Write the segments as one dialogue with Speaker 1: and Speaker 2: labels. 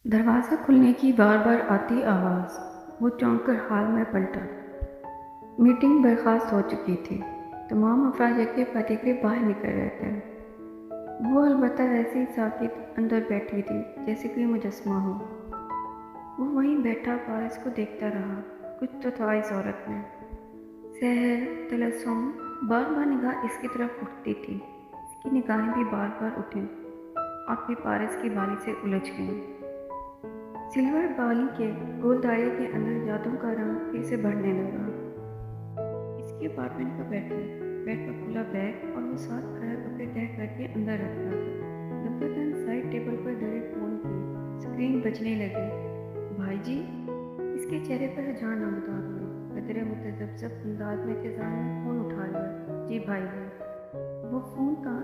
Speaker 1: दरवाज़ा खुलने की बार बार आती आवाज़। वो चौंक कर हाल में पलटा। मीटिंग बर्खास्त हो चुकी थी। तमाम अफराद यके फतेह बाहर निकल रहे थे। वो अलबत्ता वैसे ही साकित अंदर बैठी थी जैसे कोई मुजस्मा हो। वो वहीं बैठा पारस को देखता रहा। कुछ तो था इस औरत में, सहर, तलस्सुम। बार बार निगाह इसकी तरफ उठती थी। इसकी निगाहें भी बार बार उठीं और फिर पारस की बाली से उलझ गईं। सिल्वर बाली के गोल दायरे के अंदर यादों का रंग फिर से बढ़ने लगा। इसके अपार्टमेंट का बेड पर खुला बैग और वो साथ खड़ा कपड़े तय करके अंदर रख रहा था। दफातन साइड टेबल पर धरे फोन की स्क्रीन बजने लगी। भाई जी। इसके चेहरे पर जान उतार हुई। कदरे मुतजब्जब अंदाज में फिजान ने फोन उठा लिया। जी भाई जी। वो फोन कान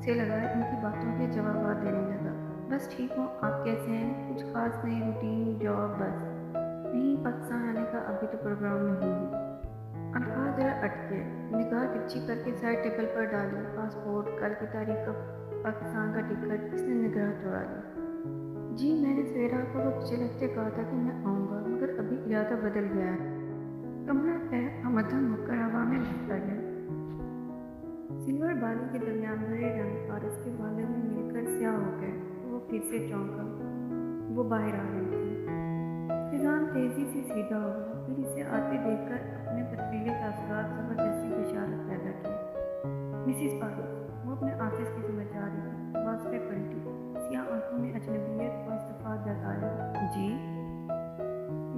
Speaker 1: से लगाए उनकी बातों के जवाब देने लगा। बस ठीक हूँ, आप कैसे हैं? कुछ खास नहीं, रूटीन जॉब बस। नहीं, पाकिस्तान आने का अभी तो प्रोग्राम नहीं है। अल्फाज जरा अटके। निगाह तिरछी करके साइड टेबल पर डाली। पासपोर्ट, कल की तारीख का पाकिस्तान का टिकट। इसने निगाह दौड़ा ली। जी, मैंने सवेरा को पिछले हफ्ते कहा था कि मैं आऊँगा, मगर अभी इरादा बदल गया है। कमरा मध्यम होकर हवा में लटका गया। सिल्वर बाली के दरमियान भरे रंग और उसके बालों में मिलकर स्याह हो गए तो वो फिर से चौंका। वो बाहर आ रही थी। फिजान तेजी से सीधा हुआ, फिर इसे आते देखकर अपने पथरीले तासुरात जबरदस्ती बशारत पैदा की। Mrs Paris. वो अपने ऑफिस की समझ आ रही थी। आवाज पे पलटी। सियाह आंखों में अजनबियत और इस्तफात आया। जी।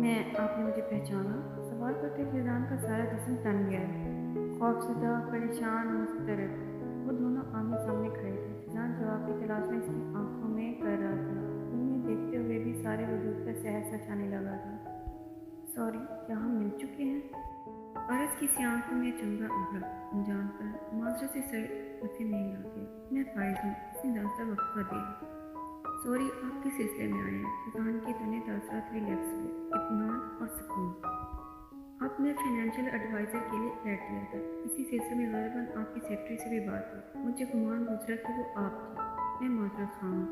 Speaker 1: आपने मुझे पहचाना? सवाल करते फिजान का सारा जिस्म तन गया। खौफजदा, परेशान, मुस्तरब। वो दोनों आमने सामने खड़े थे। फिजान जवाब की तलाश में इसकी आंखों में कर रहा था। उन्हें देखते हुए भी सारे वजूद का सहर सचाने लगा था। सॉरी, क्या हम मिल चुके हैं? औरत की सी आंखों में चंगा उभरा। जानकर माजरे से सर उसे नहीं ला गया। मैं फाइज हूँ। उसने दास्ता वक्फा दिया। सॉरी, आप किस सिलसिले में आए हैं? फिजान की तने तासरात रिलैक्स हुए। इत्मीनान और सुकून। आपने फाइनेंशियल एडवाइज़र के लिए फ्लैट लिया था। इसी सिलसिले में ग़ालिबन आपकी सेक्रेटरी से भी बात हुई। मुझे गुमान गुजरा कि वो आप थे। मैं माजरत खां हूँ।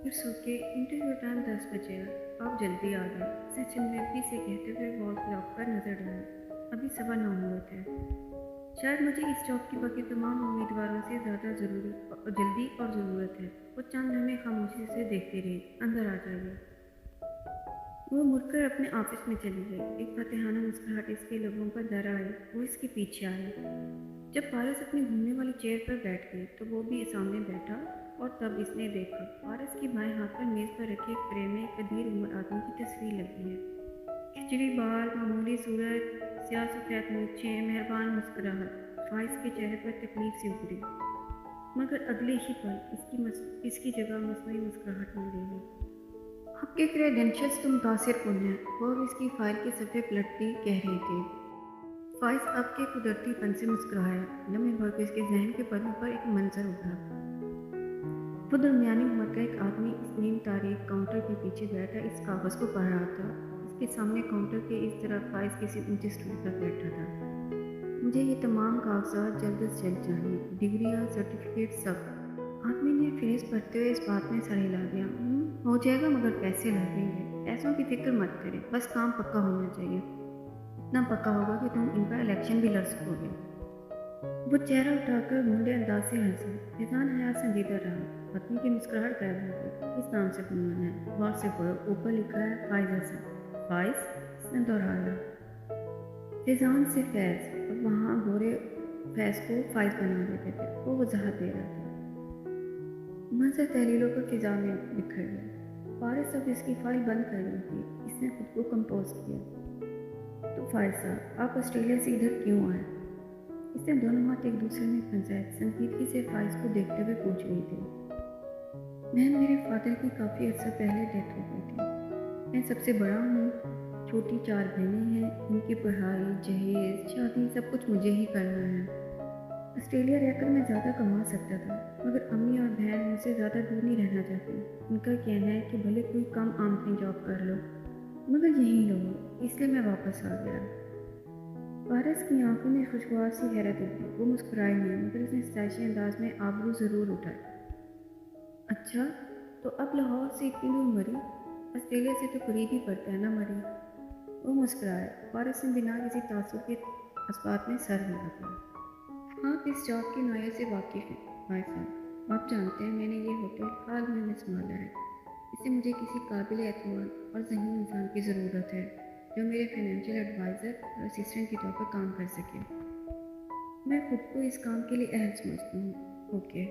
Speaker 1: इट्स ओके, इंटरव्यू टाइम 10 बजे है। आप जल्दी आ गए। उसने चिमनेपी से कहते हुए वॉल क्लॉक पर नजर डाली। अभी 9:15 हुए थे। शायद मुझे इस जॉब की बाकी तमाम उम्मीदवारों से ज़्यादा जल्दी और ज़रूरत है। वो चंद लम्हे खामोशी से देखती रही। अंदर आ जाइए। वो मुड़कर अपने ऑफिस में चली गई। एक फतेहाना मुस्कुराहट इसके लबों पर दर आई। वो इसके पीछे आई। जब पारस अपनी घूमने वाली चेयर पर बैठ गई तो वो भी सामने बैठा और तब इसने देखा पारस के बाएं हाथ पर मेज पर रखे एक फ्रेम में एक कदीर उम्र आदमी की तस्वीर लगी है। खिचड़ी बाल, मामूली सूरत, स्याह सफेद मूछें, मेहरबान मुस्कुराहट। फाइज के चेहरे पर तकलीफ से उभरी, मगर अगले ही पल इसकी जगह मसनूई मुस्कुराहट मिल गई। आपके क्रेडेंशियल्स तो मुतासिर कुन हैं। वो इसकी फाइल के सफ़े पलटती कह रही थी। फाइज आपके कुदरतीपन से मुस्कुराया। लम्हे भर के इसके जहन के पन्नों पर एक मंजर उभरा। वो दरमियानी उम्र का एक आदमी इस नीम तारीख काउंटर के पीछे बैठा इस कागज़ को पढ़ रहा था। इसके सामने काउंटर के इस तरफ फाइज किसी ऊंचे स्टूल पर बैठा था। मुझे ये तमाम कागजात जल्द से जल्द चाहिए, डिग्रियाँ, सर्टिफिकेट, सब। आदमी ने फेस पढ़ते हुए इस बात में सर हिला दिया। हो जाएगा, मगर पैसे लगेंगे। पैसों की फिक्र मत करें, बस काम पक्का होना चाहिए। इतना पक्का होगा कि तुम इनका इलेक्शन भी लड़ सकोगे। वो चेहरा उठाकर मुंडे अंदाज से हंसी। फैजान हयात संजीदा रहा। आदमी की मुस्कुराहट गायब हो गई। किस नाम से बुलवाना है? गौर से पढ़ो, ऊपर लिखा है फाइज हसन। फाइज? इसने दोहराया। फैजान से फैज, और वहाँ गोरे फैज को फाइज बना देते थे। वो वजाहत दे रहा था। मंजर तहलीलों पर फिजा में बिखर गया। पारस अब इसकी फाइल बंद कर रही थी। इसने खुद को कंपोज किया। तो फाइज साहब, आप ऑस्ट्रेलिया से इधर क्यों आए? इसने दोनों हाथ एक दूसरे में फंसाए संजीदगी से फाइज को देखते हुए पूछ रही थी। मेरे फादर की काफ़ी अर्सा पहले डेथ हो गई थी। मैं सबसे बड़ा हूँ। छोटी 4 बहनें हैं। इनकी पढ़ाई, जहेज, शादी सब कुछ मुझे ही करना है। ऑस्ट्रेलिया रहकर मैं ज़्यादा कमा सकता था, मगर अम्मी और बहन मुझसे ज़्यादा दूर नहीं रहना चाहती। उनका कहना है कि भले कोई कम आमदनी जॉब कर लो, मगर यहीं रहो। इसलिए मैं वापस आ गया। पारस की आंखों में खुशगवार सी हैरत उठी। वो मुस्कुराई नहीं, मगर उसने सताइशी अंदाज में आबरू ज़रूर उठाई। अच्छा, तो अब लाहौर से इतनी दूर मरी, ऑस्ट्रेलिया से तो करीब ही पड़ता है ना मरी। वो मुस्कुराया। फारिस ने बिना किसी तासुब के इस बात में सर हिला दिया। आप इस जॉब की नौयत से वाकिफ़ हैं भाई साहब। आप जानते हैं मैंने ये होटल हाल में संभाला है। इससे मुझे किसी काबिल एतमाद और ज़हीन इंसान की ज़रूरत है जो मेरे फाइनेंशियल एडवाइज़र और असिस्टेंट के तौर पर काम कर सके। मैं खुद को इस काम के लिए अहल समझता हूँ। ओके।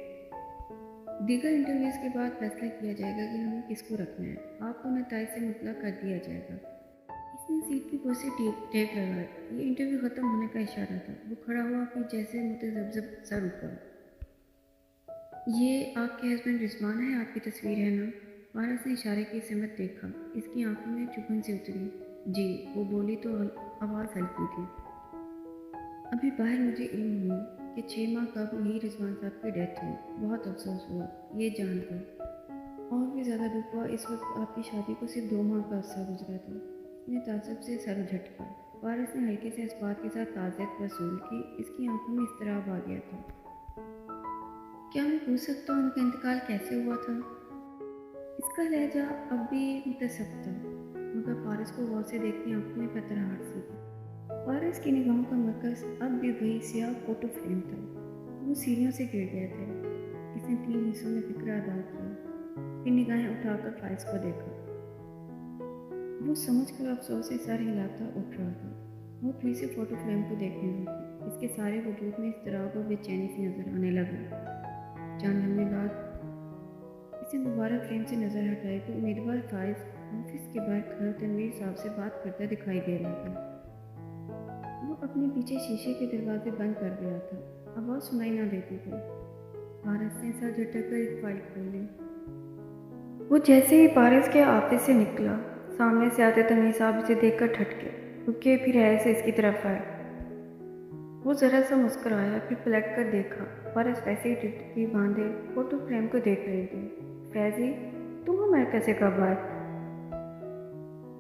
Speaker 1: दीगर इंटरव्यूज़ के बाद फैसला किया जाएगा कि हमें किसको रखना है। आपको नताइज से मुतला कर दिया जाएगा। इसने सीट की कुर्सी टेक लगाई। ये इंटरव्यू ख़त्म होने का इशारा था। वो खड़ा हुआ फिर जैसे मुतज़ब्ज़ब सर ऊपर। ये आपके हस्बैंड रिजवान है, आपकी तस्वीर है ना? फारस ने इशारे की समत देखा। इसकी आंखों में चुभन सी उतरी। जी, वो बोली तो आवाज़ हल्की थी। अभी बाहर मुझे इल्म हुआ कि 6 माह कबल ही रिजवान साहब की डेथ हुई। बहुत अफसोस हुआ ये जानकर। और भी ज़्यादा दुख हुआ इस वक्त आपकी शादी को सिर्फ 2 माह का अरसा गुजरा था। उसने ताज्जुब से सर झटका। फारस ने हल्के से इस बात के साथ ताज़ियत वसूल की। इसकी आंखों में इज़्तिराब आ गया था। क्या मैं पूछ सकता हूँ उनका इंतकाल कैसे हुआ था? इसका लहजा अब भी मुतसब था, मगर फारिस को गौर से देखती आंखों में पथराहट सी थी। फारिस की निगाहों का मरकज़ अब भी वही स्याह फोटो फ्रेम था। वो सीढ़ियों से गिर गया था। इसने 3 हिस्सों में फिक्र अदा किया, फिर निगाहें उठाकर फारिस को देखा। वो समझकर अफसोस से सर हिलाता उठ रहा था। वो फिर से फोटो फ्रेम को देखने लगी। इसके सारे वजूद में इज़्तिराब और बेचैनी सी नजर आने लगी। चंद लम्हे बाद इसने दोबारा फ्रेम से नज़र हटाई तो उम्मीदवार फाइज ऑफिस के बाहर खड़ा तनवीर साहब से बात करता दिखाई दे रहा था। वो अपने पीछे शीशे के दरवाजे बंद कर दिया था। आवाज़ सुनाई ना देती थी। पारस ने सर झटक कर एक फाइल खोल ली। वो जैसे ही पारस के ऑफिस से निकला, सामने से आते तनवीर साहब इसे देखकर ठटके, रुके, फिर ऐसे इसकी तरफ आए। वो ज़रा सा मुस्कुराया, फिर पलट कर देखा। पारस वैसे ही टिटकी बांधे फोटो फ्रेम को देख रही थी। फैजी, तुम अमेरिका से कब आए?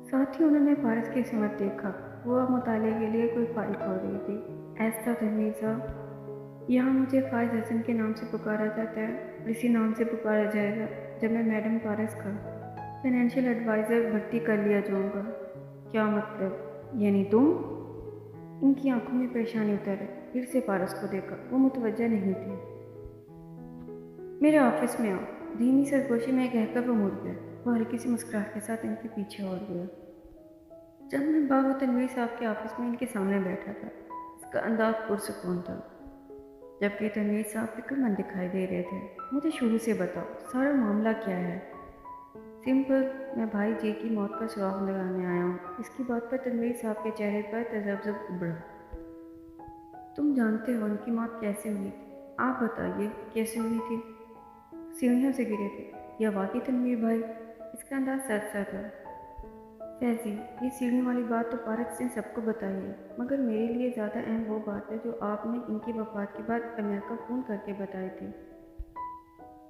Speaker 1: साथ ही उन्होंने फारस की सिमत देखा। वो अब मुताले के लिए कोई फाइल खोल रही थी। ऐसा तनवीर साहब, यहाँ मुझे फाइज हसन के नाम से पुकारा जाता है और इसी नाम से पुकारा जाएगा जब मैं मैडम फारस का फाइनेंशियल एडवाइज़र भर्ती कर लिया जाऊँगा। क्या मतलब? यानी तुम? इनकी आंखों में परेशानी उतर आई। फिर से फारस को देखा। वो मुतवज्जा नहीं थी। मेरे ऑफिस में आओ, धीमी सरगोशी में कहकर वो मुड़ गया। वो हल्की सी मुस्कुराहट के साथ इनके पीछे और गया। चंद मिनट बाद वो तनवीर साहब के ऑफिस में इनके सामने बैठा था। इसका अंदाज पुरसुकून था, जबकि तनवीर साहब फिक्रमंद दिखाई दे रहे थे। मुझे शुरू से बताओ, सारा मामला क्या है? सिंपल, मैं भाई जी की मौत का सुराग लगाने आया हूँ। इसकी बात पर तनवीर साहब के चेहरे पर तजब्जुब उभरा। तुम जानते हो उनकी मौत कैसे हुई थी? आप बताइए, कैसे हुई थी? सीढ़ियों से गिरे थे। यह वाकई तनवीर भाई? इसका अंदाज सच सा था। फैजी, ये सीढ़ियों वाली बात तो पारस ने सबको बताई है, मगर मेरे लिए ज़्यादा अहम वो बात है जो आपने इनकी वफात के बाद अमेरिका फ़ोन करके बताई थी।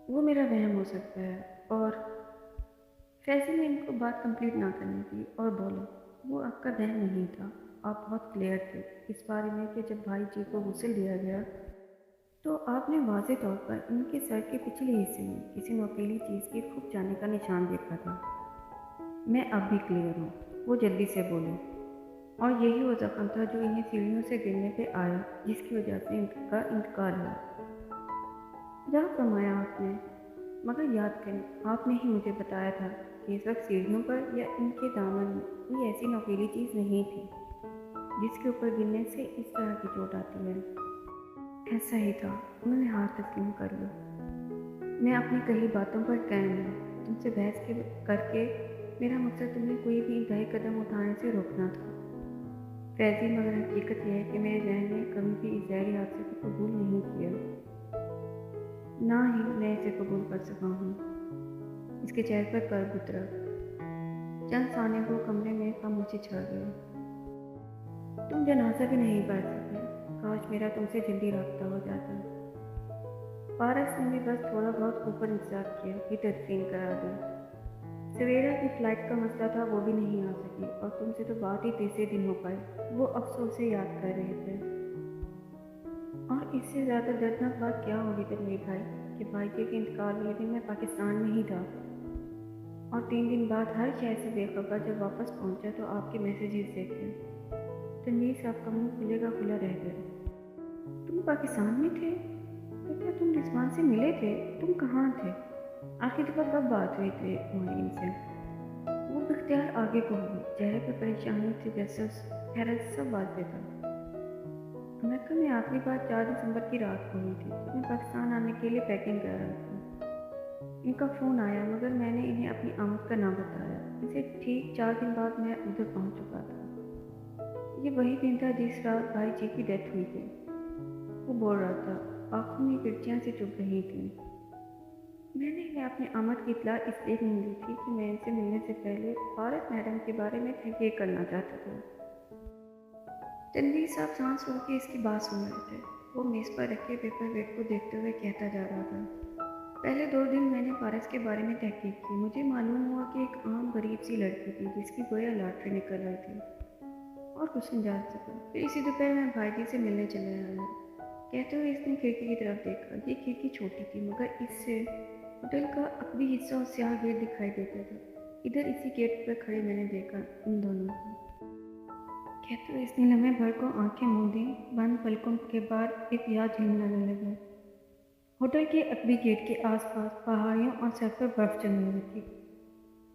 Speaker 1: वो मेरा वहम हो सकता है। और फैजी ने इनको बात कंप्लीट ना करने दी और बोला, वो आपका वहम नहीं था। आप बहुत क्लियर थे इस बारे में कि जब भाई जी को गुस्ल दिया गया तो आपने वाज़ेह तौर पर इनके सर के पिछले हिस्से में किसी नोकीली चीज़ के खूब जाने का निशान देखा था। मैं अब भी क्लियर हूँ, वो जल्दी से बोले। और यही वो ज़ख्म था जो इन्हें सीढ़ियों से गिरने पे आया, जिसकी वजह से इनका इंतकाल हुआ। जहाँ फरमाया आपने, मगर याद करें, आपने ही मुझे बताया था कि इस वक्त सीढ़ियों पर या इनके दामन में कोई ऐसी नोकीली चीज़ नहीं थी जिसके ऊपर गिरने से इस तरह की चोट आती है। ऐसा ही था, उन्होंने हाथ तस्लीम कर लिया। मैं अपनी कही बातों पर कायम हूँ। तुमसे बहस करके मेरा मकसद तुम्हें कोई भी इंतहाई कदम उठाने से रोकना था फैजी, मगर हकीकत यह है कि मेरे जहन ने कभी भी इस जहरी हादसे को कबूल नहीं किया, ना ही मैं इसे कबूल कर सका हूँ। इसके चेहरे पर कर्ब उतरा। चंद साने वो कमरे में खामोशी छा गई। तुम जनाजा भी नहीं पढ़ सके। काश मेरा तुमसे जल्दी रब्ता हो जाता। पारस ने भी बस थोड़ा बहुत ऊपर इंतजार किया कि तदफीन करा दी। सवेरा की फ्लाइट का मसला था, वो भी नहीं आ सकी और तुमसे तो बात ही तीसरे दिन हो पाई। वो अफसोस से याद कर रहे थे। और इससे ज़्यादा दर्दनाक बात क्या होगी तनवीर भाई कि भाई जी के इंतकाल वाले दिन मैं पाकिस्तान में ही था। और 3 दिन बाद हर शहर से बेखबर जब वापस पहुंचा तो आपके मैसेजेस देखे। तनवीर साहब का मुंह खुले का खुला रह गया। तुम पाकिस्तान में थे? तो क्या तुम रिजवान से मिले थे? तुम कहाँ थे? आखिरी दफ़ा कब बात हुई थी मोइन से? वो बख्तियार आगे को हुई, चेहरे पर परेशानी थी जैसे उस हैरत सब वाजे था। अमेरिका में आखिरी बार 4 दिसंबर की रात को हुई थी। मैं पाकिस्तान आने के लिए पैकिंग कर रहा था। इनका फ़ोन आया मगर मैंने इन्हें अपनी आमद का नाम बताया। इसे ठीक 4 दिन बाद मैं उधर पहुंच चुका था। ये वही दिन था जिस रात भाई जी की डेथ हुई थी। वो बोल रहा था, आंखों में गिरचियाँ से चुभ रही थी। मैंने इन्हें अपनी आमद की इत्तला इसलिए नहीं दी थी कि मैं इनसे मिलने से पहले फारस मैडम के बारे में तहकीक करना चाहता था। तनवीर साहब सांस रोक के इसकी बात सुन रहे थे। वो मेज़ पर रखे पेपर वेट को देखते हुए कहता जा रहा था, पहले 2 दिन मैंने फारस के बारे में तहकीक की। मुझे मालूम हुआ कि एक आम गरीब सी लड़की थी जिसकी गोया लॉटरी निकल रही थी और कुछ नहीं जान सका। फिर इसी दोपहर मैं भाई जी से मिलने चले आया। कहते हुए इसने खिड़की की तरफ देखा। ये खिड़की छोटी थी मगर इससे होटल का अकबी हिस्सा और स्याह गेट दिखाई देता था। इधर इसी गेट पर खड़े मैंने देखा इन दोनों को। कहते हुए इसने लम्हे भर को आंखें मूंदी। बंद पलकों के बाद एक याद झिलमिलाने लगा। होटल के अकबी गेट के आसपास पहाड़ियों और सर पर बर्फ जमी हुई थी।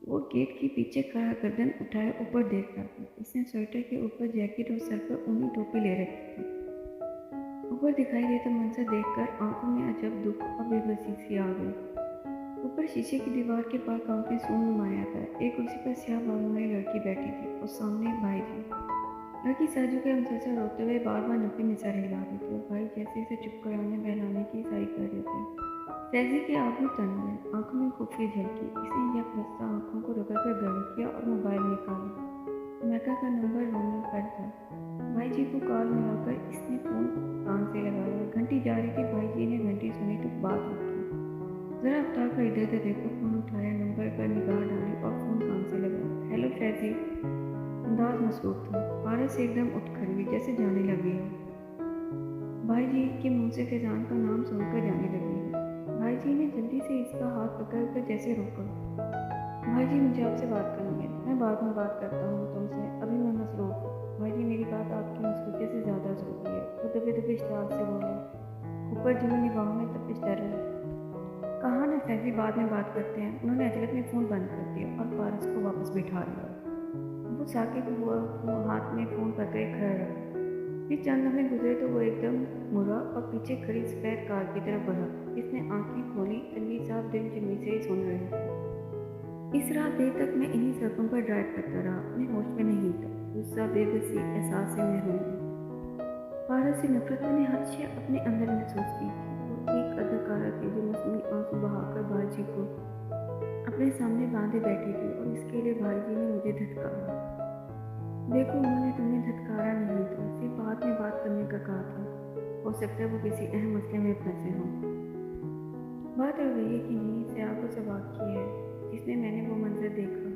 Speaker 1: वो गेट के पीछे खड़ा गर्दन उठाए ऊपर देख रहा था। इसने स्वेटर के ऊपर जैकेट और सर पर ऊनी टोपी ले रखी थी। ऊपर दिखाई देता मंजर देखकर आंखों में अजब दुख और बेबसी सी आ गई। ऊपर शीशे की दीवार के पास काउंटर सून नुमाया था। एक कुर्सी पर स्याह बालों वाली लड़की बैठी थी और सामने भाई जी। लड़की साजू के हमसे से रोते हुए बार बार नब्बे में सर हिला रही थी और भाई जैसे इसे चुप कराने बहलाने की इशारे कर रहे थे। फैजी के आंखों तन में आंखों में खुफी झलकी। इसने यह फंसता आंखों को रगड़ कर गर्म किया और मोबाइल निकाला। अमेरिका का नंबर रोमिंग पर था। भाई जी को कॉल मिलाकर इसने फ़ोन कान से लगाया। घंटी जा रही थी। भाई जी ने घंटी सुनी तो बात रखी। ज़रा अवतार कर इधर उधर देखो। फ़ोन उठाया, नंबर पर निगाह डाली और फ़ोन कान से लगाया। हेलो फैजी। अंदाज मसरूफ था। फारस एकदम उठ खड़ी हुई जैसे जाने लगी हो। भाई जी के मुंह से फैजान का नाम सुनकर जाने लगी है। भाई जी ने जल्दी से इसका हाथ पकड़ कर जैसे रोका। भाई जी मुझे आपसे बात करनी है। मैं बाद में बात करता हूँ तुमसे, अभी मैं मसरूफ हूँ। भाई जी मेरी बात आपकी मसरूफियत से ज़्यादा ज़रूरी है। वो दबे दबे इश्तियाक से बोले। ऊपर जमी निगाहों में तपिश डर है। कहा ना फैजी बाद में बात करते हैं। उन्होंने अचानक में फ़ोन बंद कर दिया और फारस को वापस बिठा लिया। वो साकिब हुआ, वो हाथ में फ़ोन पकड़े खड़ा रहा। फिर चंद लम्हे गुजरे तो वो एकदम मुड़ा और पीछे खड़ी सफ़ेद कार की तरफ बढ़ा। इसने आंखें खोली। तनवीर साहब दिल जमी से ही सुन रहे थे। इस रात देर तक मैं इन्हीं सड़कों पर ड्राइव करता रहा। मैं होश में नहीं था। गुस्सा, बेबसी, एहसास से महरूम। फारस से नफरत मैंने हर शय अपने अंदर महसूस की थी। वो एक अदाकारा थी जो मसनूई आंसू बहाकर भाई जी को अपने सामने बांधे बैठी थी और इसके लिए भाई जी ने मुझे धटकारा। देखो उन्होंने तुम्हें धटकारा नहीं था, सिर्फ बाद में बात करने का कहा था। हो सकता है वो किसी अहम मसले में फंसे हों। बात रवैये की नहीं, सयाह को से वाक़ई है जिसमें मैंने वो मंजर देखा।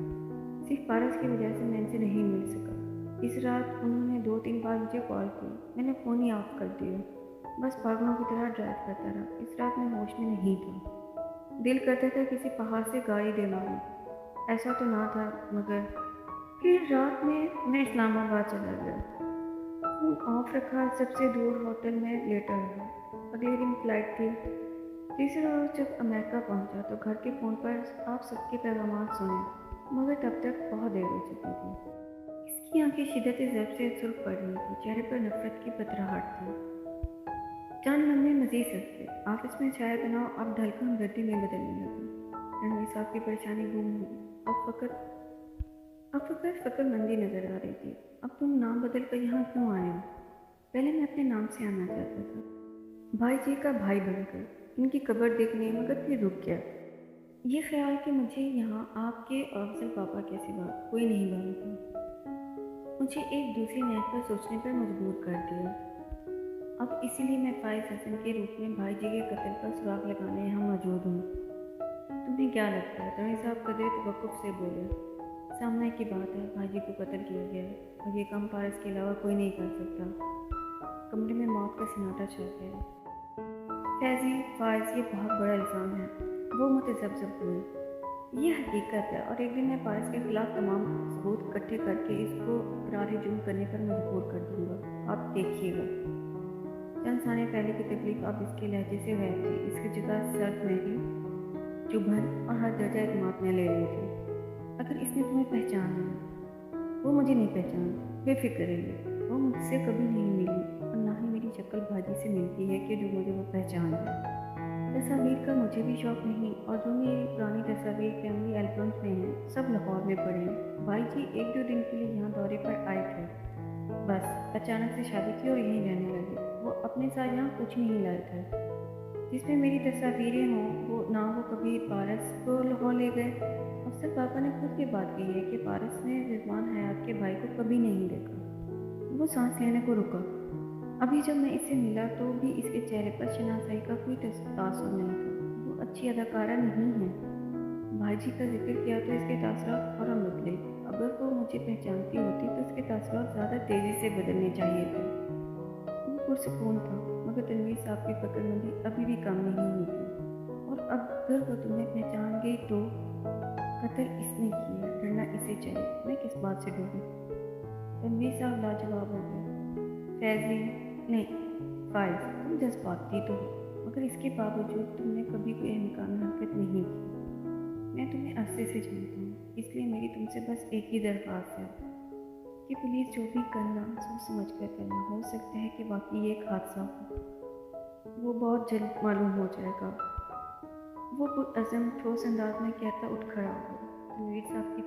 Speaker 1: सिर्फ फारस की वजह से मैं इनसे नहीं मिल सका। इस रात उन्होंने 2-3 बार मुझे कॉल की। मैंने फ़ोन ही ऑफ कर दिया। बस पागलों की तरह ड्राइव करता रहा। इस रात मैं होश में नहीं था। दिल करता था किसी पहाड़ से गाड़ी दे मारूं। ऐसा तो ना था मगर फिर रात में मैं इस्लामाबाद चला गया। फ़ोन ऑफ रखा, सबसे दूर होटल में लेटा रहा। अगले दिन फ्लाइट थी। तीसरे रोज़ जब अमेरिका पहुंचा तो घर के फ़ोन पर आप सबके पैगाम सुने मगर तब तक बहुत देर हो चुकी थी। इसकी आंखें शिद्दत ज़ब्त से सुर्ख पड़ रही थी। चेहरे पर नफरत की पथराहट थी। चंद लम्हे मज़ीद सस्ते। ऑफिस में चाय बनाओ अब ढलकर हमदर्दी में बदलने लगा। रणवीर साहब की परेशानी गुम हुई। अब फ़क्र-मंदी नज़र आ रही थी। अब तुम नाम बदल कर यहाँ क्यों आए हो? पहले मैं अपने नाम से आना चाहता था, भाई जी का भाई बनकर, इनकी कब्र देखने, मगर फिर रुक गया। ये ख्याल कि मुझे यहाँ आपके अफजल पापा के सिवा कोई नहीं बनता मुझे एक दूसरी नहज पर सोचने पर मजबूर कर दिया। अब इसीलिए मैं फाइज हसन के रूप में भाई जी के कत्ल पर सुराग लगाने यहाँ मौजूद हूँ। तुम्हें क्या लगता है? तमीर साहब कदरे तवक्कुफ से बोले। सामने की बात है, भाई जी को कत्ल किया गया है और ये काम फारस के अलावा कोई नहीं कर सकता। कमरे में मौत का सन्नाटा छा गया। फैजी, फायज, ये बहुत बड़ा इल्ज़ाम है। वो मुतज़ब्ज़ब हुए। ये हकीकत है, और एक दिन मैं पारस के खिलाफ तमाम सबूत इकट्ठे करके इसको इकरार जुर्म करने पर मजबूर कर दूंगा। आप देखिएगा। चंद साल पहले की तकलीफ अब इसके लहजे से गायब थी। इसकी जगह सर्द मेरी चुभन और हर दर्जा एतमाद में ले रही थी। अगर इसने तुम्हें पहचान लिया, वो मुझे नहीं पहचानती, बेफिक्र रहिए। वो मुझसे कभी नहीं मिली और ना ही मेरी शक्ल भाजी से मिलती है कि जो मुझे वो पहचान जाए। तस्वीर का मुझे भी शौक नहीं, और जो मेरी पुरानी तस्वीर फैमिली एल्बम्स में हैं सब लाहौर में पड़े हैं। भाई जी एक दो दिन के लिए यहाँ दौरे पर आए थे, बस अचानक से शादी की और यहीं रहने लगे। वो अपने साथ यहाँ कुछ नहीं लाए थे जिसमें मेरी तस्वीरें हों। वो ना वो कभी पारस को लाहौर ले गए। अफसर पापा ने खुद ये बात कही है कि पारस ने रिजवान हयात के भाई को कभी नहीं देखा। वो सांस लेने को रुका। अभी जब मैं इससे मिला तो भी इसके चेहरे पर शनासाई का कोई तासुर नहीं था। वो अच्छी अदाकारा नहीं है। भाई जी का जिक्र किया तो इसके तासुरात फौरन बदले। अगर वो मुझे पहचानती होती तो इसके तासुरात ज़्यादा तेज़ी से बदलने चाहिए थे। वो पुरसकून था, मगर तनवीर साहब की फिक्रमंदी अभी भी कम नहीं हुई थी। और अब अगर वो तुम्हें पहचान गई तो कत्ल इसने किया, डरना इसे चाहिए। मैं किस बात से डरूं? तनवीर साहब लाजवाब हो गए। फैजी नहीं, फाइज, तुम जज्बाती तो हो, मगर इसके बावजूद तुमने कभी कोई अहमकाना हरकत नहीं की। मैं तुम्हें अरसे से जानता हूँ, इसलिए मेरी तुमसे बस एक ही दरख्वास्त है कि प्लीज़ जो भी करना सोच समझ कर करना। हो सकता है कि वाकई एक हादसा हो, वो बहुत जल्द मालूम हो जाएगा। वो पुरअज़म ठोस अंदाज में कहता उठ खड़ा हुआ। तनवीर साहब की